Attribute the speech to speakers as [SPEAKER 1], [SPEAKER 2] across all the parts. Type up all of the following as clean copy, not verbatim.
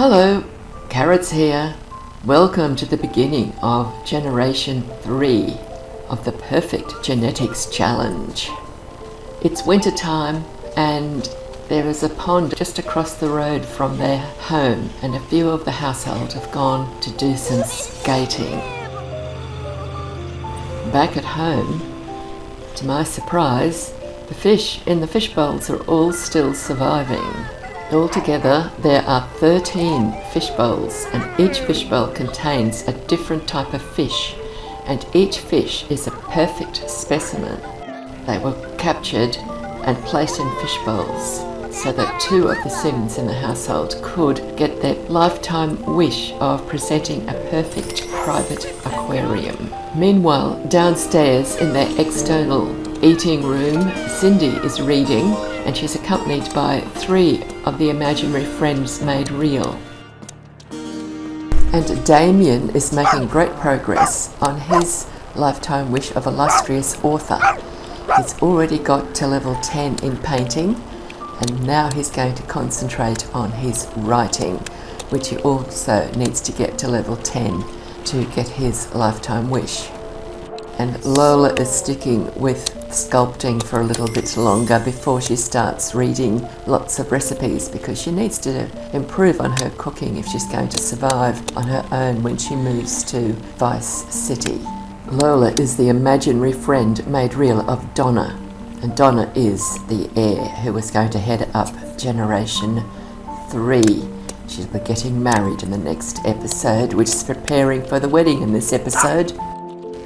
[SPEAKER 1] Hello, Carrots here. Welcome to the beginning of Generation 3 of the Perfect Genetics Challenge. It's winter time and there is a pond just across the road from their home, and a few of the household have gone to do some skating. Back at home, to my surprise, the fish in the fish bowls are all still surviving. Altogether, there are 13 fish bowls, and each fish bowl contains a different type of fish, and each fish is a perfect specimen. They were captured and placed in fish bowls so that two of the siblings in the household could get their lifetime wish of presenting a perfect private aquarium. Meanwhile, downstairs in their external eating room, Cindy is reading, and she's accompanied by 3 of the imaginary friends made real. And Damien is making great progress on his lifetime wish of illustrious author. He's already got to level 10 in painting, and now he's going to concentrate on his writing, which he also needs to get to level 10 to get his lifetime wish. And Lola is sticking with sculpting for a little bit longer before she starts reading lots of recipes, because she needs to improve on her cooking if she's going to survive on her own when she moves to Vice City. Lola is the imaginary friend made real of Donna, and Donna is the heir who is going to head up Generation 3. She'll be getting married in the next episode, which is preparing for the wedding in this episode.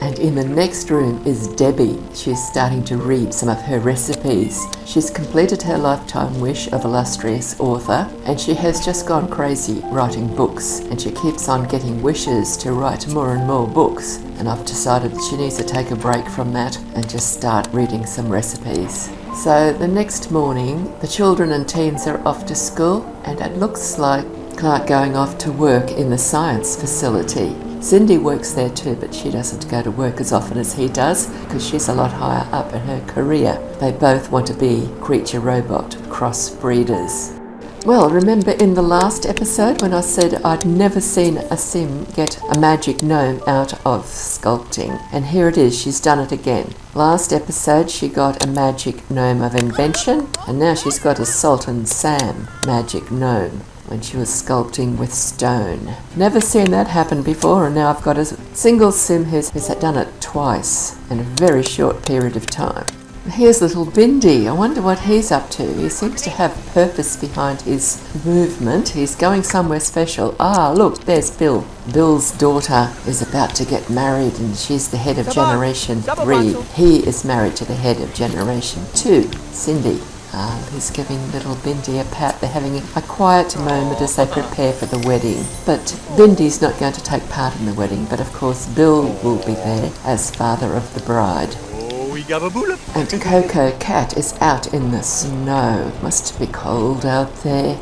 [SPEAKER 1] And in the next room is Debbie. She's starting to read some of her recipes. She's completed her lifetime wish of illustrious author, and she has just gone crazy writing books, and she keeps on getting wishes to write more and more books. And I've decided that she needs to take a break from that and just start reading some recipes. So the next morning, the children and teens are off to school, and it looks like Clark going off to work in the science facility. Cindy works there too, but she doesn't go to work as often as he does because she's a lot higher up in her career. They both want to be creature-robot crossbreeders. Well, remember in the last episode when I said I'd never seen a sim get a magic gnome out of sculpting? And here it is, she's done it again. Last episode she got a magic gnome of invention, and now she's got a Salt and Sam magic gnome when she was sculpting with stone. Never seen that happen before, and now I've got a single sim who's done it twice in a very short period of time. Here's little Bindi. I wonder what he's up to. He seems to have purpose behind his movement. He's going somewhere special. Ah, look, there's Bill. Bill's daughter is about to get married, and she's the head of Generation 3. He is married to the head of Generation 2, Cindy. He's giving little Bindi a pat. They're having a quiet moment as they prepare for the wedding. But Bindi's not going to take part in the wedding, but of course Bill will be there as father of the bride. And Coco Cat is out in the snow. Must be cold out there.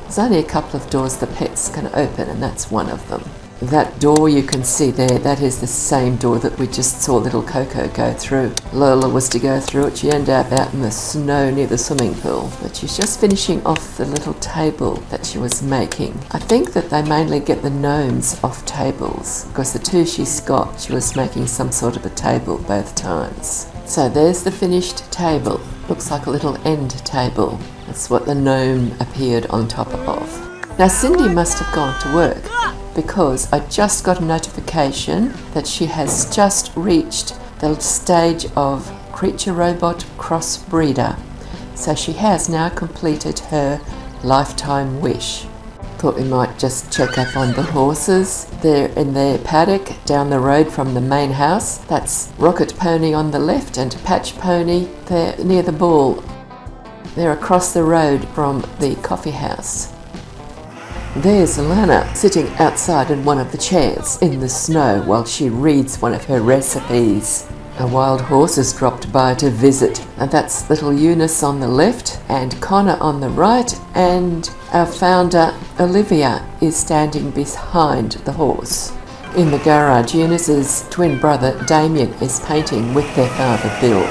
[SPEAKER 1] There's only a couple of doors the pets can open, and that's one of them. That door you can see there, that is the same door that we just saw little Coco go through. Lola was to go through it. She ended up out in the snow near the swimming pool. But she's just finishing off the little table that she was making. I think that they mainly get the gnomes off tables, because the two she's got, she was making some sort of a table both times. So there's the finished table. Looks like a little end table. That's what the gnome appeared on top of. Now Cindy must have gone to work, because I just got a notification that she has just reached the stage of creature-robot crossbreeder. So she has now completed her lifetime wish. Thought we might just check up on the horses. They're in their paddock down the road from the main house. That's Rocket Pony on the left and Patch Pony there near the ball. They're across the road from the coffee house. There's Lana sitting outside in one of the chairs in the snow while she reads one of her recipes. A wild horse has dropped by to visit, and that's little Eunice on the left and Connor on the right, and our founder Olivia is standing behind the horse. In the garage, Eunice's twin brother Damien is painting with their father Bill.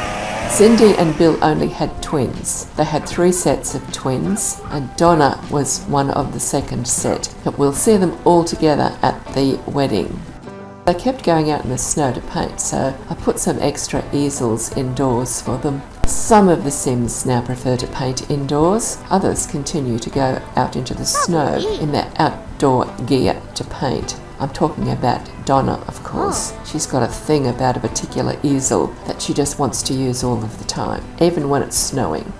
[SPEAKER 1] Cindy and Bill only had twins. They had 3 sets of twins, and Donna was one of the second set. But we'll see them all together at the wedding. They kept going out in the snow to paint, so I put some extra easels indoors for them. Some of the Sims now prefer to paint indoors. Others continue to go out into the snow in their outdoor gear to paint. I'm talking about Donna, of course. She's got a thing about a particular easel that she just wants to use all of the time, even when it's snowing.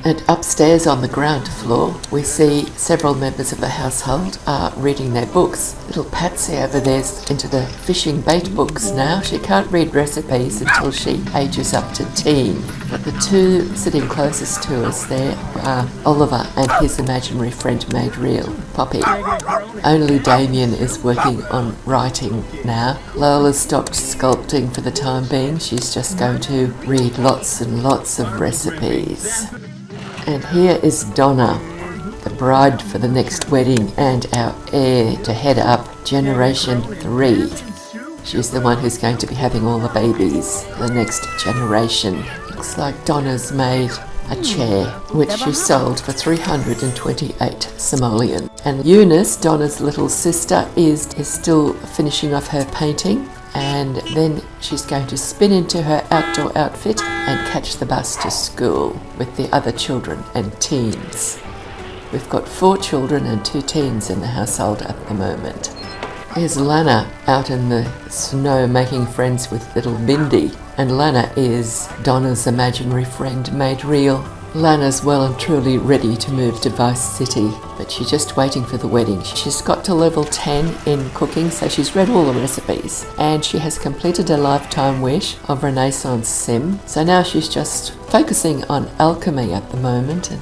[SPEAKER 1] And upstairs on the ground floor, we see several members of the household are reading their books. Little Patsy over there's into the fishing bait books now. She can't read recipes until she ages up to teen. But the 2 sitting closest to us there are Oliver and his imaginary friend made real, Poppy. Only Damien is working on writing now. Lola's stopped sculpting for the time being. She's just going to read lots and lots of recipes. And here is Donna, the bride for the next wedding and our heir to head up Generation 3. She's the one who's going to be having all the babies, the next generation. Looks like Donna's made a chair, which she sold for 328 simoleon. And Eunice, Donna's little sister, is still finishing off her painting. And then she's going to spin into her outdoor outfit and catch the bus to school with the other children and teens. We've got 4 children and 2 teens in the household at the moment. Here's Lana out in the snow making friends with little Bindi, and Lana is Donna's imaginary friend made real. Lana's well and truly ready to move to Vice City, but she's just waiting for the wedding. She's got to level 10 in cooking, so she's read all the recipes, and she has completed a lifetime wish of Renaissance Sim. So now she's just focusing on alchemy at the moment,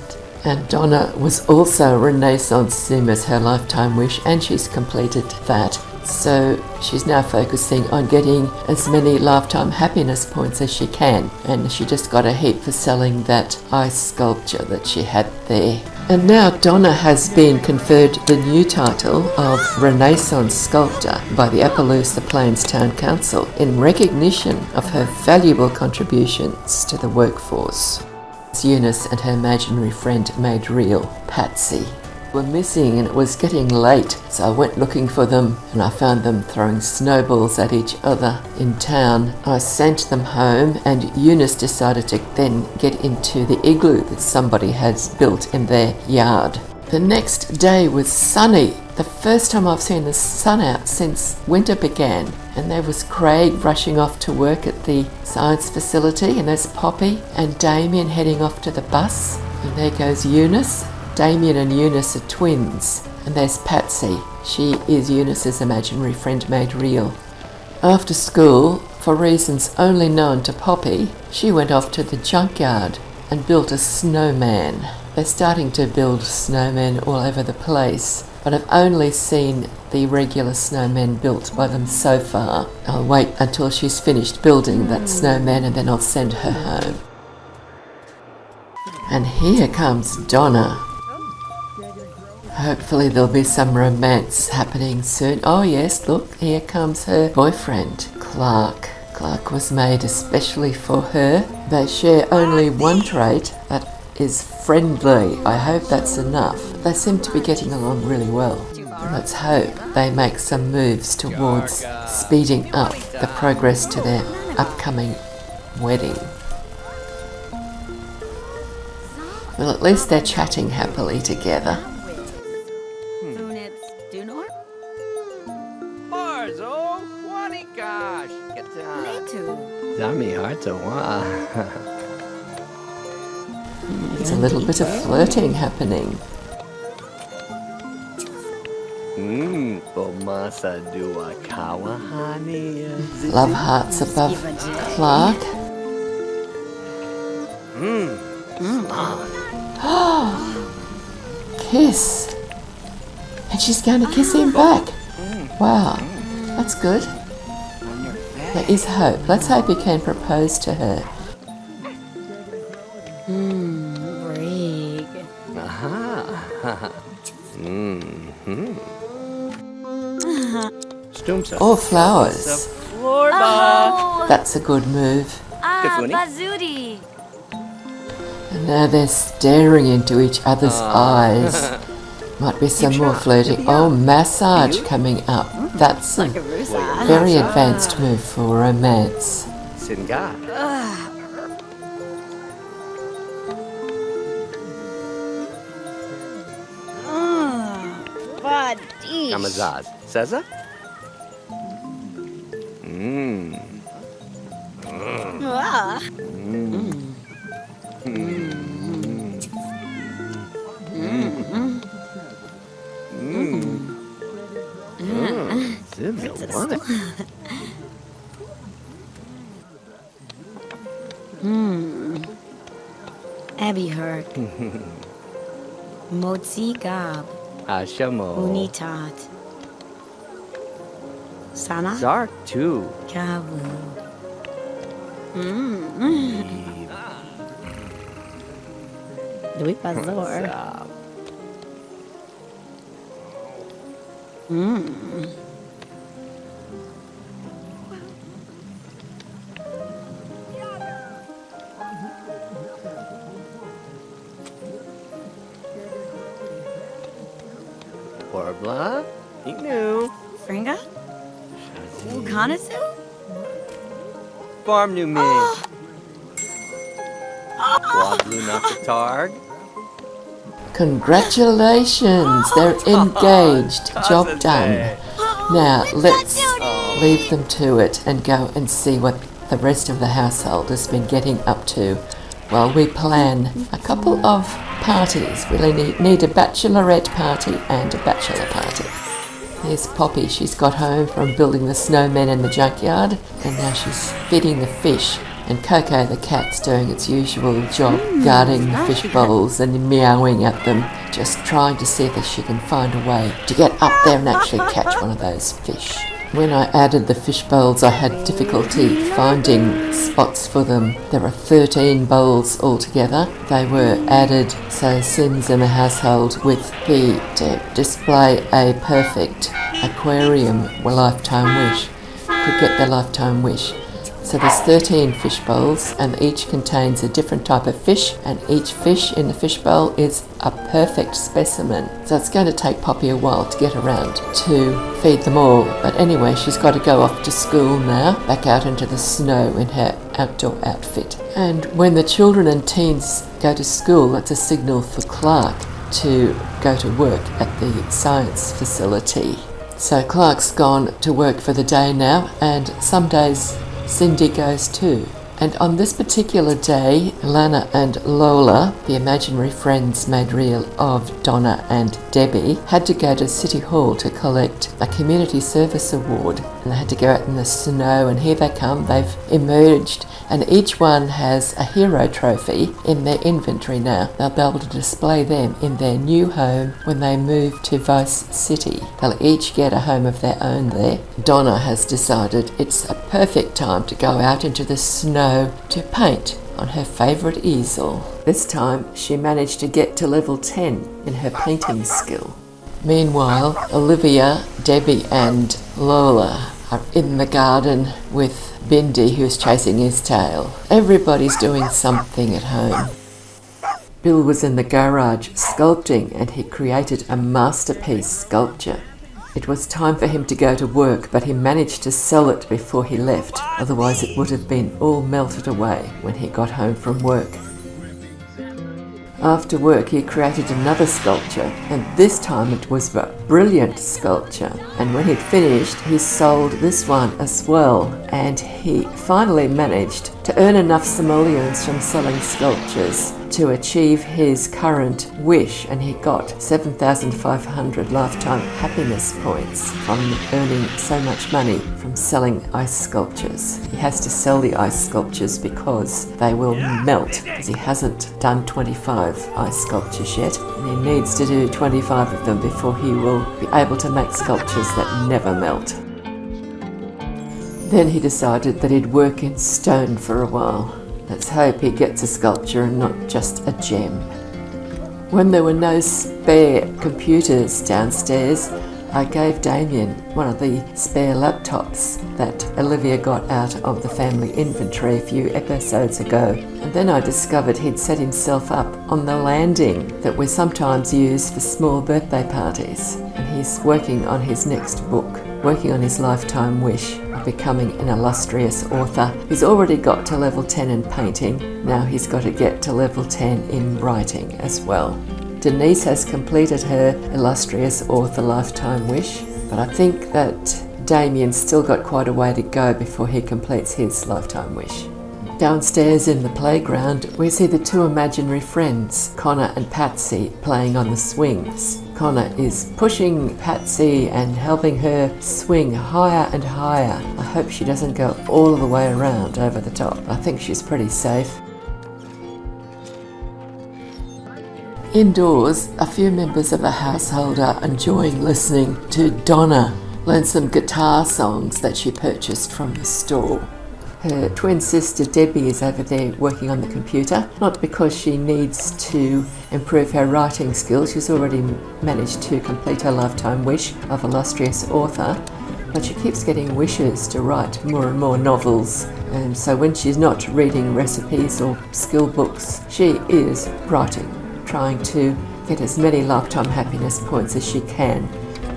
[SPEAKER 1] and Donna was also Renaissance Sim as her lifetime wish, and she's completed that. So she's now focusing on getting as many lifetime happiness points as she can, and she just got a heap for selling that ice sculpture that she had there. And now Donna has been conferred the new title of Renaissance Sculptor by the Appaloosa Plains Town Council in recognition of her valuable contributions to the workforce. Eunice and her imaginary friend made real, Patsy, were missing, and it was getting late, so I went looking for them and I found them throwing snowballs at each other in town. I sent them home, and Eunice decided to then get into the igloo that somebody has built in their yard. The next day was sunny, the first time I've seen the sun out since winter began, and there was Craig rushing off to work at the science facility, and there's Poppy and Damien heading off to the bus, and there goes Eunice. Damien and Eunice are twins, and there's Patsy. She is Eunice's imaginary friend made real. After school, for reasons only known to Poppy, she went off to the junkyard and built a snowman. They're starting to build snowmen all over the place, but I've only seen the regular snowmen built by them so far. I'll wait until she's finished building that snowman and then I'll send her home. And here comes Donna. Hopefully there'll be some romance happening soon. Oh yes, look, here comes her boyfriend, Clark. Clark was made especially for her. They share only one trait, that is friendly. I hope that's enough. They seem to be getting along really well. Let's hope they make some moves towards speeding up the progress to their upcoming wedding. Well, at least they're chatting happily together. There's a little bit of flirting happening. Love hearts above Clark. Kiss. And she's going to kiss him back. Wow, that's good. There is hope. Let's hope he can propose to her. Oh, flowers.
[SPEAKER 2] Oh.
[SPEAKER 1] That's a good move.
[SPEAKER 2] Bazooty.
[SPEAKER 1] And now they're staring into each other's eyes. Might be some more flirting. Oh, massage coming up. That's a very advanced move for romance.
[SPEAKER 3] Kamazaz. Seza?
[SPEAKER 2] Abby Herc. Motzi Gab.
[SPEAKER 3] Ashamo.
[SPEAKER 2] Unitat. Sana.
[SPEAKER 3] Zark too.
[SPEAKER 2] Kavu. Louis Pazor.
[SPEAKER 3] Orbla. Ignu.
[SPEAKER 2] Fringa? Ukanasu?
[SPEAKER 3] Farm new me. Wadlu Nakatarg.
[SPEAKER 1] Congratulations, they're engaged. Job done. Now let's leave them to it and go and see what the rest of the household has been getting up to while we plan a couple of parties. We need a bachelorette party and a bachelor party. Here's Poppy. She's got home from building the snowman in the junkyard and now she's feeding the fish. And Coco the cat's doing its usual job, guarding the fish bowls and meowing at them, just trying to see if she can find a way to get up there and actually catch one of those fish. When I added the fish bowls, I had difficulty finding spots for them. There are 13 bowls altogether. They were added so Sims in the household with to display a perfect aquarium lifetime wish could get their lifetime wish. So there's 13 fish bowls and each contains a different type of fish and each fish in the fish bowl is a perfect specimen. So it's going to take Poppy a while to get around to feed them all. But anyway, she's got to go off to school now, back out into the snow in her outdoor outfit. And when the children and teens go to school, that's a signal for Clark to go to work at the science facility. So Clark's gone to work for the day now and some days Cindy goes too. And on this particular day, Lana and Lola, the imaginary friends made real of Donna and Debbie, had to go to City Hall to collect a community service award. And they had to go out in the snow and here they come, they've emerged and each one has a hero trophy in their inventory now. They'll be able to display them in their new home when they move to Vice City. They'll each get a home of their own there. Donna has decided it's a perfect time to go out into the snow to paint on her favourite easel. This time she managed to get to level 10 in her painting skill. Meanwhile, Olivia, Debbie and Lola are in the garden with Bindi, who's chasing his tail. Everybody's doing something at home. Bill was in the garage sculpting and he created a masterpiece sculpture. It was time for him to go to work, but he managed to sell it before he left, otherwise it would have been all melted away when he got home from work. After work he created another sculpture, and this time it was a brilliant sculpture, and when he'd finished he sold this one as well, and he finally managed to earn enough simoleons from selling sculptures to achieve his current wish, and he got 7,500 lifetime happiness points from earning so much money from selling ice sculptures. He has to sell the ice sculptures because they will melt, because he hasn't done 25 ice sculptures yet, and he needs to do 25 of them before he will be able to make sculptures that never melt. Then he decided that he'd work in stone for a while. Let's hope he gets a sculpture and not just a gem. When there were no spare computers downstairs, I gave Damien one of the spare laptops that Olivia got out of the family inventory a few episodes ago. And then I discovered he'd set himself up on the landing that we sometimes use for small birthday parties. And he's working on his next book, working on his lifetime wish of becoming an illustrious author. He's already got to level 10 in painting. Now he's got to get to level 10 in writing as well. Denise has completed her illustrious author lifetime wish, but I think that Damien's still got quite a way to go before he completes his lifetime wish. Downstairs in the playground, we see the two imaginary friends, Connor and Patsy, playing on the swings. Connor is pushing Patsy and helping her swing higher and higher. I hope she doesn't go all the way around over the top. I think she's pretty safe. Indoors, a few members of the household are enjoying listening to Donna learn some guitar songs that she purchased from the store. Her twin sister Debbie is over there working on the computer, not because she needs to improve her writing skills. She's already managed to complete her lifetime wish of illustrious author, but she keeps getting wishes to write more and more novels. And so when she's not reading recipes or skill books, she is writing, trying to get as many lifetime happiness points as she can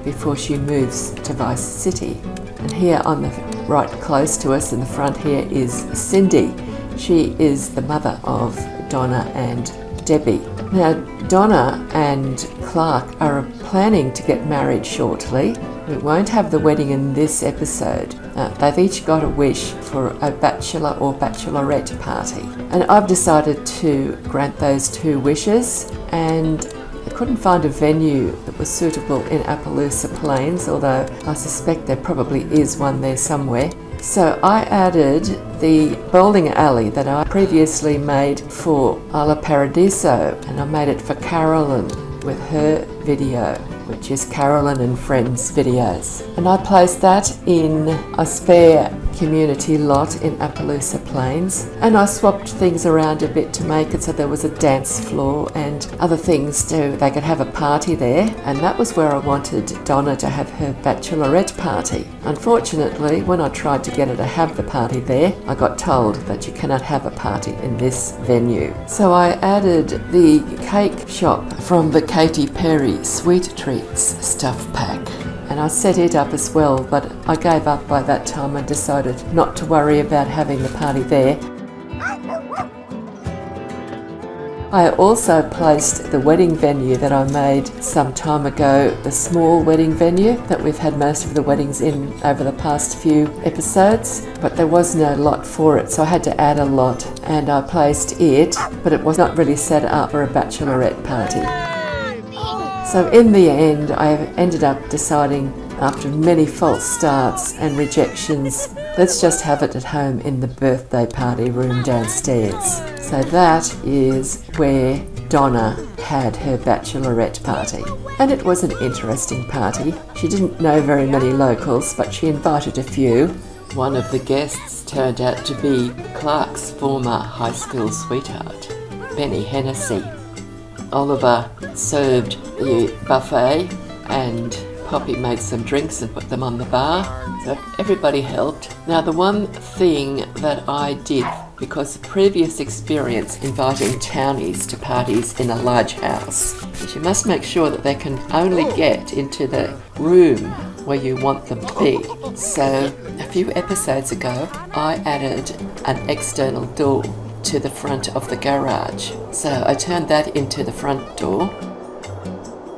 [SPEAKER 1] before she moves to Vice City. And here on the right close to us in the front here is Cindy. She is the mother of Donna and Debbie. Now Donna and Clark are planning to get married shortly. We won't have the wedding in this episode. They've each got a wish for a bachelor or bachelorette party. And I've decided to grant those two wishes, and I couldn't find a venue that was suitable in Appaloosa Plains, although I suspect there probably is one there somewhere. So I added the bowling alley that I previously made for Isla Paradiso, and I made it for Carolyn with her video, which is Carolyn and Friends videos. And I placed that in a spare community lot in Appaloosa Plains, and I swapped things around a bit to make it so there was a dance floor and other things so they could have a party there. And that was where I wanted Donna to have her bachelorette party. Unfortunately, when I tried to get her to have the party there, I got told that you cannot have a party in this venue. So I added the cake shop from the Katy Perry Sweet Treats stuff pack, and I set it up as well, but I gave up by that time and decided not to worry about having the party there. I also placed the wedding venue that I made some time ago, the small wedding venue that we've had most of the weddings in over the past few episodes, but there was no lot for it, so I had to add a lot, and I placed it, but it was not really set up for a bachelorette party. So in the end, I ended up deciding, after many false starts and rejections, let's just have it at home in the birthday party room downstairs. So that is where Donna had her bachelorette party. And it was an interesting party. She didn't know very many locals, but she invited a few. One of the guests turned out to be Clark's former high school sweetheart, Benny Hennessy. Oliver served the buffet and Poppy made some drinks and put them on the bar, so everybody helped. Now the one thing that I did, because the previous experience inviting townies to parties in a large house, is you must make sure that they can only get into the room where you want them to be. So a few episodes ago I added an external door to the front of the garage. So I turned that into the front door.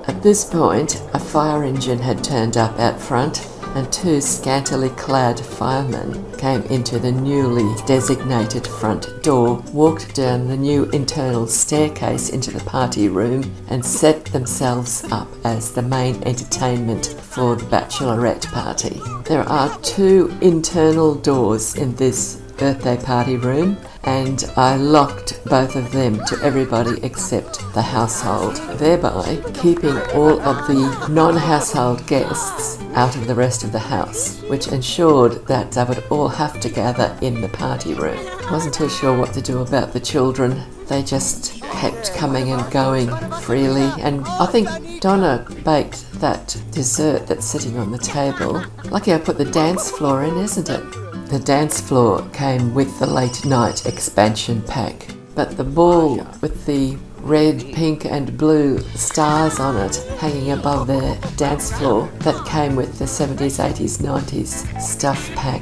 [SPEAKER 1] At this point, a fire engine had turned up out front, and two scantily clad firemen came into the newly designated front door, walked down the new internal staircase into the party room, and set themselves up as the main entertainment for the bachelorette party. There are two internal doors in this birthday party room, and I locked both of them to everybody except the household, thereby keeping all of the non-household guests out of the rest of the house, which ensured that they would all have to gather in the party room. I wasn't too sure what to do about the children. They just kept coming and going freely, and I think Donna baked that dessert that's sitting on the table. Lucky I put the dance floor in, isn't it? The dance floor came with the late night expansion pack, but the ball with the red, pink and blue stars on it hanging above the dance floor, that came with the 70s, 80s, 90s stuff pack.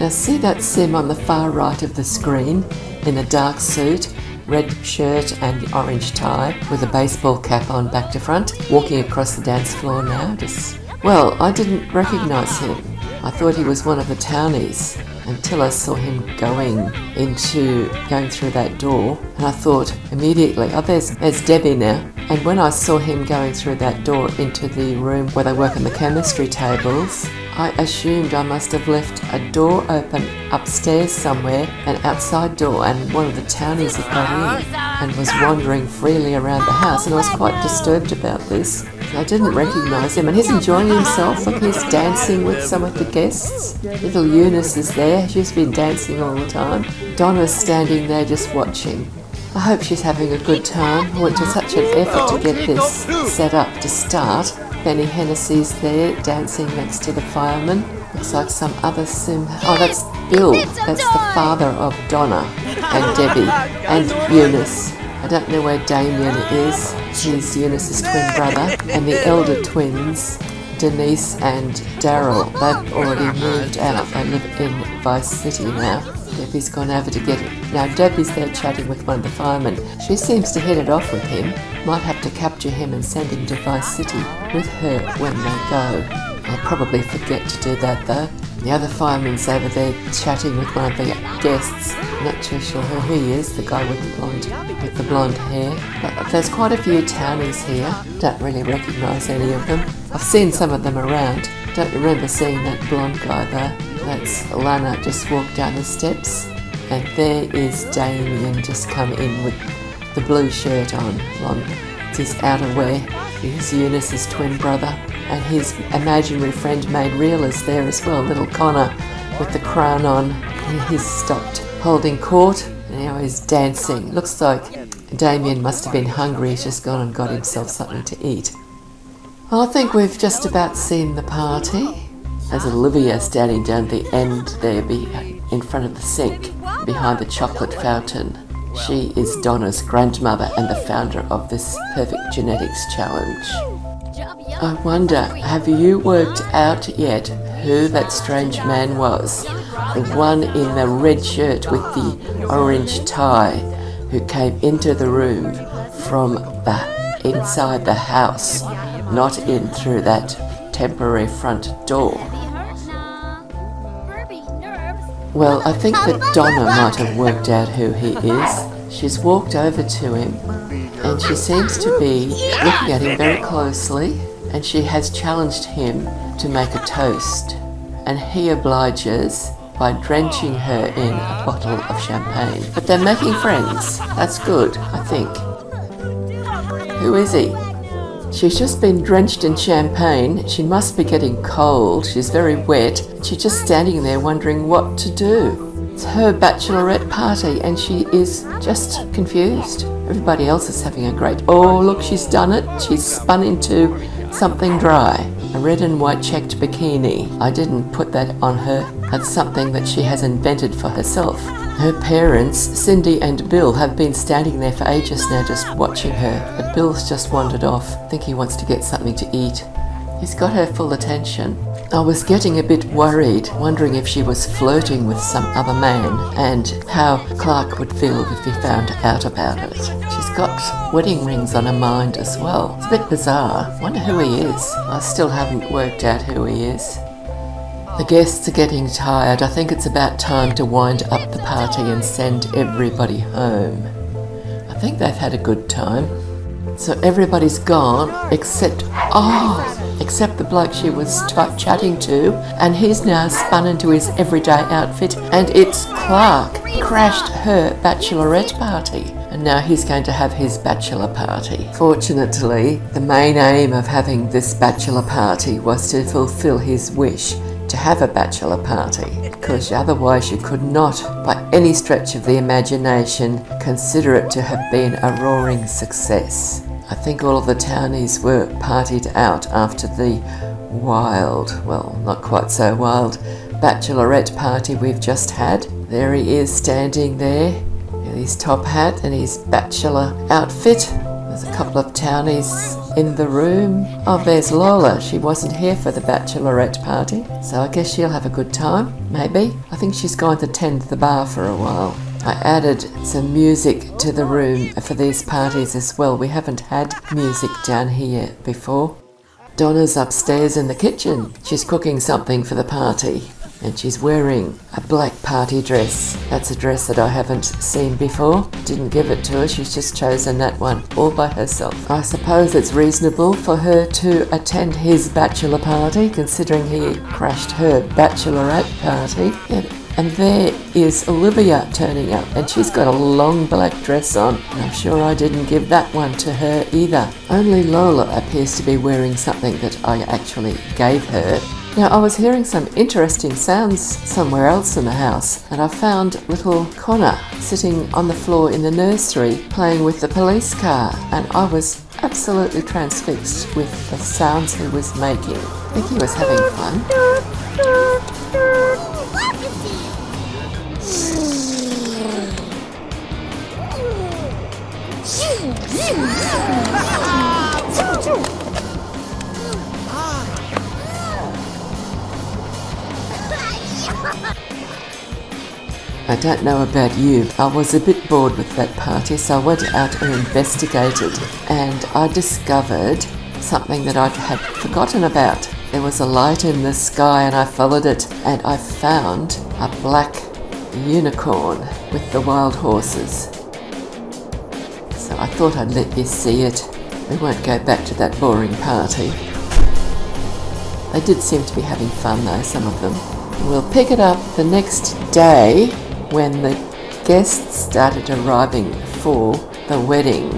[SPEAKER 1] Now see that sim on the far right of the screen in a dark suit, red shirt and orange tie with a baseball cap on back to front, walking across the dance floor now. Well, I didn't recognise him. I thought he was one of the townies until I saw him going through that door, and I thought immediately, oh, there's Debbie now. And when I saw him going through that door into the room where they work on the chemistry tables, I assumed I must have left a door open upstairs somewhere, an outside door, and one of the townies had got in and was wandering freely around the house, and I was quite disturbed about this. I didn't recognise him, and he's enjoying himself. Look, he's dancing with some of the guests. Little Eunice is there. She's been dancing all the time. Donna's standing there just watching. I hope she's having a good time. I went to such an effort to get this set up to start. Benny Hennessy's there dancing next to the fireman. Looks like some other sim. Oh, that's Bill. That's the father of Donna and Debbie and Eunice. I don't know where Damien is. He's Eunice's twin brother. And the elder twins, Denise and Daryl, they've already moved out. They live in Vice City now. Debbie's gone over to get it. Now Debbie's there chatting with one of the firemen. She seems to hit it off with him. Might have to capture him and send him to Vice City with her when they go. I'll probably forget to do that though. The other fireman's over there chatting with one of the guests. I'm not too sure who he is, the guy with the blonde hair. But there's quite a few townies here. Don't really recognise any of them. I've seen some of them around. Don't remember seeing that blonde guy though. That's Lana just walked down the steps. And there is Damien just come in with the blue shirt on. It's his outerwear. He's Eunice's twin brother. And his imaginary friend made real is there as well, little Connor with the crown on. He's stopped holding court and now he's dancing. Looks like Damien must have been hungry. He's just gone and got himself something to eat. Well, I think we've just about seen the party. There's Olivia standing down the end there in front of the sink behind the chocolate fountain. She is Donna's grandmother and the founder of this Perfect Genetics Challenge. I wonder, have you worked out yet who that strange man was? The one in the red shirt with the orange tie who came into the room from the inside the house, not in through that temporary front door. Well, I think that Donna might have worked out who he is. She's walked over to him and she seems to be looking at him very closely, and she has challenged him to make a toast, and he obliges by drenching her in a bottle of champagne. But they're making friends. That's good, I think. Who is he? She's just been drenched in champagne. She must be getting cold. She's very wet. She's just standing there wondering what to do. It's her bachelorette party and she is just confused. Everybody else is having a great... Oh, look, she's done it. She's spun into something dry. A red and white checked bikini. I didn't put that on her. That's something that she has invented for herself. Her parents, Cindy and Bill, have been standing there for ages now just watching her. But Bill's just wandered off. I think he wants to get something to eat. He's got her full attention. I was getting a bit worried, wondering if she was flirting with some other man and how Clark would feel if he found out about it. She's got wedding rings on her mind as well. It's a bit bizarre. Wonder who he is. I still haven't worked out who he is. The guests are getting tired. I think it's about time to wind up the party and send everybody home. I think they've had a good time. So everybody's gone except the bloke she was chatting to, and he's now spun into his everyday outfit, and it's Clark. Crashed her bachelorette party, and now he's going to have his bachelor party. Fortunately, the main aim of having this bachelor party was to fulfill his wish to have a bachelor party, because otherwise you could not, by any stretch of the imagination, consider it to have been a roaring success. I think all of the townies were partied out after the wild, well, not quite so wild, bachelorette party we've just had. There he is standing there in his top hat and his bachelor outfit. There's a couple of townies in the room. Oh, there's Lola. She wasn't here for the bachelorette party, so I guess she'll have a good time, maybe. I think she's going to tend the bar for a while. I added some music to the room for these parties as well. We haven't had music down here before. Donna's upstairs in the kitchen. She's cooking something for the party, and she's wearing a black party dress. That's a dress that I haven't seen before. Didn't give it to her, she's just chosen that one all by herself. I suppose it's reasonable for her to attend his bachelor party, considering he crashed her bachelorette party. And there is Olivia turning up, and she's got a long black dress on, and I'm sure I didn't give that one to her either. Only Lola appears to be wearing something that I actually gave her. Now, I was hearing some interesting sounds somewhere else in the house, and I found little Connor sitting on the floor in the nursery playing with the police car, and I was absolutely transfixed with the sounds he was making. I think he was having fun. I don't know about you, I was a bit bored with that party, so I went out and investigated, and I discovered something that I had forgotten about. There was a light in the sky and I followed it, and I found a black unicorn with the wild horses. So I thought I'd let you see it. We won't go back to that boring party. They did seem to be having fun though, some of them. We'll pick it up the next day when the guests started arriving for the wedding.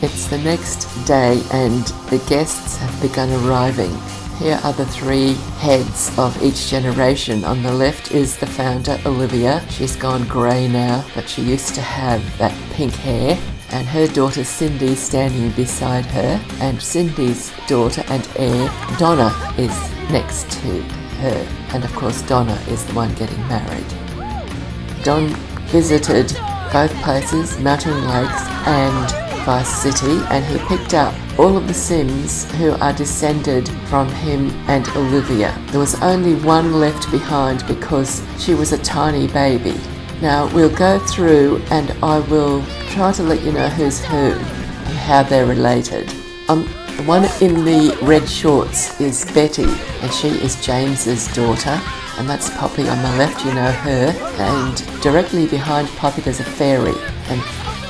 [SPEAKER 1] It's the next day and the guests have begun arriving. Here are the three heads of each generation. On the left is the founder, Olivia. She's gone grey now, but she used to have that pink hair. And her daughter Cindy standing beside her. And Cindy's daughter and heir, Donna, is next to her. And of course Donna is the one getting married. Don visited both places, Mountain Lakes and Vice City, and he picked up all of the Sims who are descended from him and Olivia. There was only one left behind because she was a tiny baby. Now we'll go through and I will try to let you know who's who and how they're related. The one in the red shorts is Betty, and she is James's daughter, and that's Poppy on the left, you know her, and directly behind Poppy there's a fairy, and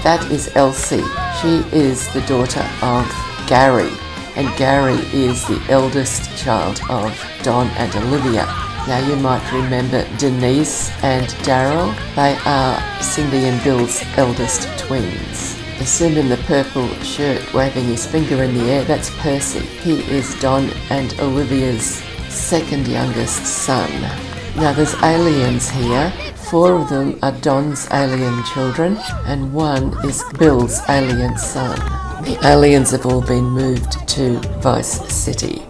[SPEAKER 1] that is Elsie. She is the daughter of Gary, and Gary is the eldest child of Don and Olivia. Now you might remember Denise and Daryl. They are Cindy and Bill's eldest twins. The Sim in the purple shirt waving his finger in the air, that's Percy. He is Don and Olivia's second youngest son. Now there's aliens here. 4 of them are Don's alien children and 1 is Bill's alien son. The aliens have all been moved to Vice City.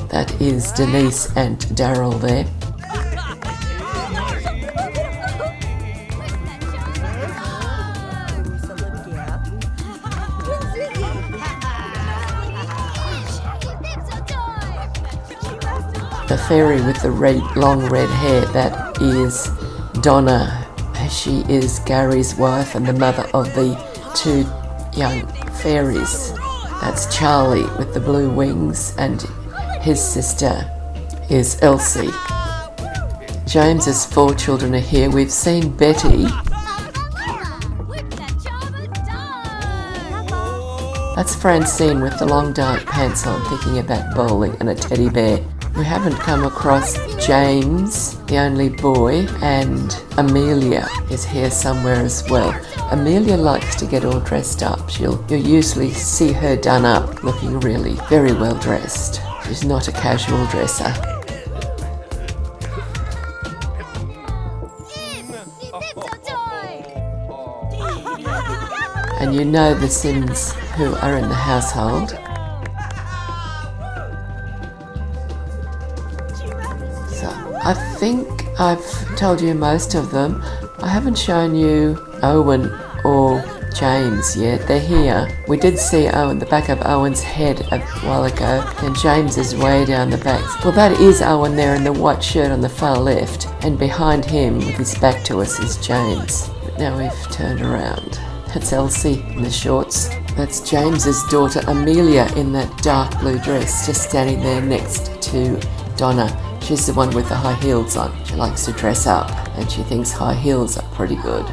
[SPEAKER 1] That is Denise and Daryl there. The fairy with the long red hair, that is Donna. She is Gary's wife and the mother of the 2 young fairies. That's Charlie with the blue wings, and his sister is Elsie. James's 4 children are here. We've seen Betty. That's Francine with the long dark pants on, thinking about bowling, and a teddy bear. We haven't come across James, the only boy, and Amelia is here somewhere as well. Amelia likes to get all dressed up. You'll usually see her done up, looking really very well dressed. She's not a casual dresser. and you know the Sims who are in the household. So I think I've told you most of them. I haven't shown you Owen or James yet. They're here. We did see Owen, the back of Owen's head a while ago, and James is way down the back. Well, that is Owen there in the white shirt on the far left, and behind him with his back to us is James. But now we've turned around. That's Elsie in the shorts. That's James's daughter Amelia in that dark blue dress, just standing there next to Donna. She's the one with the high heels on. She likes to dress up, and she thinks high heels are pretty good.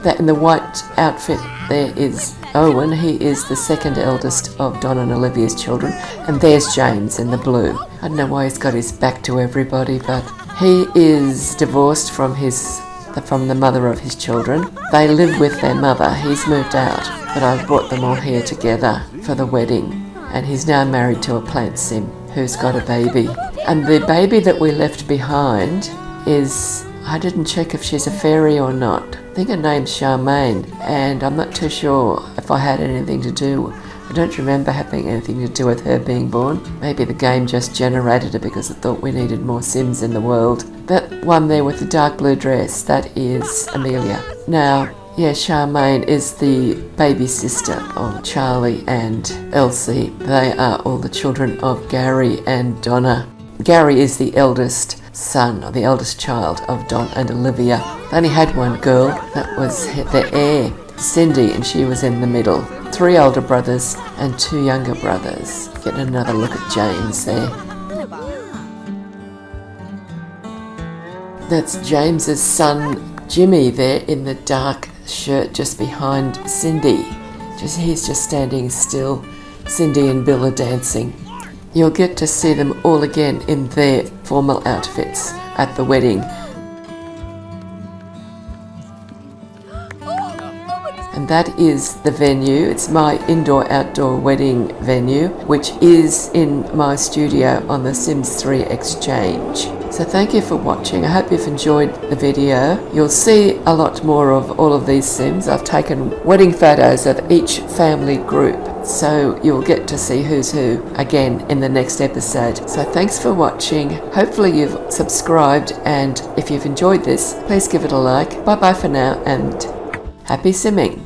[SPEAKER 1] That in the white outfit there is Owen. He is the second eldest of Donna and Olivia's children. And there's James in the blue. I don't know why he's got his back to everybody, but he is divorced from the mother of his children. They live with their mother. He's moved out, but I've brought them all here together for the wedding. And he's now married to a plant sim who's got a baby. And the baby that we left behind is, I didn't check if she's a fairy or not. I think her name's Charmaine, and I'm not too sure if I had anything to do. I don't remember having anything to do with her being born. Maybe the game just generated it because it thought we needed more Sims in the world. That one there with the dark blue dress, that is Amelia. Now, yeah, Charmaine is the baby sister of Charlie and Elsie. They are all the children of Gary and Donna. Gary is the eldest son, or the eldest child of Don and Olivia. They only had one girl, that was their heir, Cindy, and she was in the middle. 3 older brothers and 2 younger brothers. Getting another look at James there. That's James's son Jimmy there in the dark shirt just behind Cindy. He's just standing still. Cindy and Bill are dancing. You'll get to see them all again in their formal outfits at the wedding. And that is the venue. It's my indoor-outdoor wedding venue, which is in my studio on the Sims 3 Exchange. So thank you for watching. I hope you've enjoyed the video. You'll see a lot more of all of these Sims. I've taken wedding photos of each family group, so you'll get to see who's who again in the next episode. So thanks for watching. Hopefully you've subscribed, and if you've enjoyed this, please give it a like. Bye bye for now, and happy simming.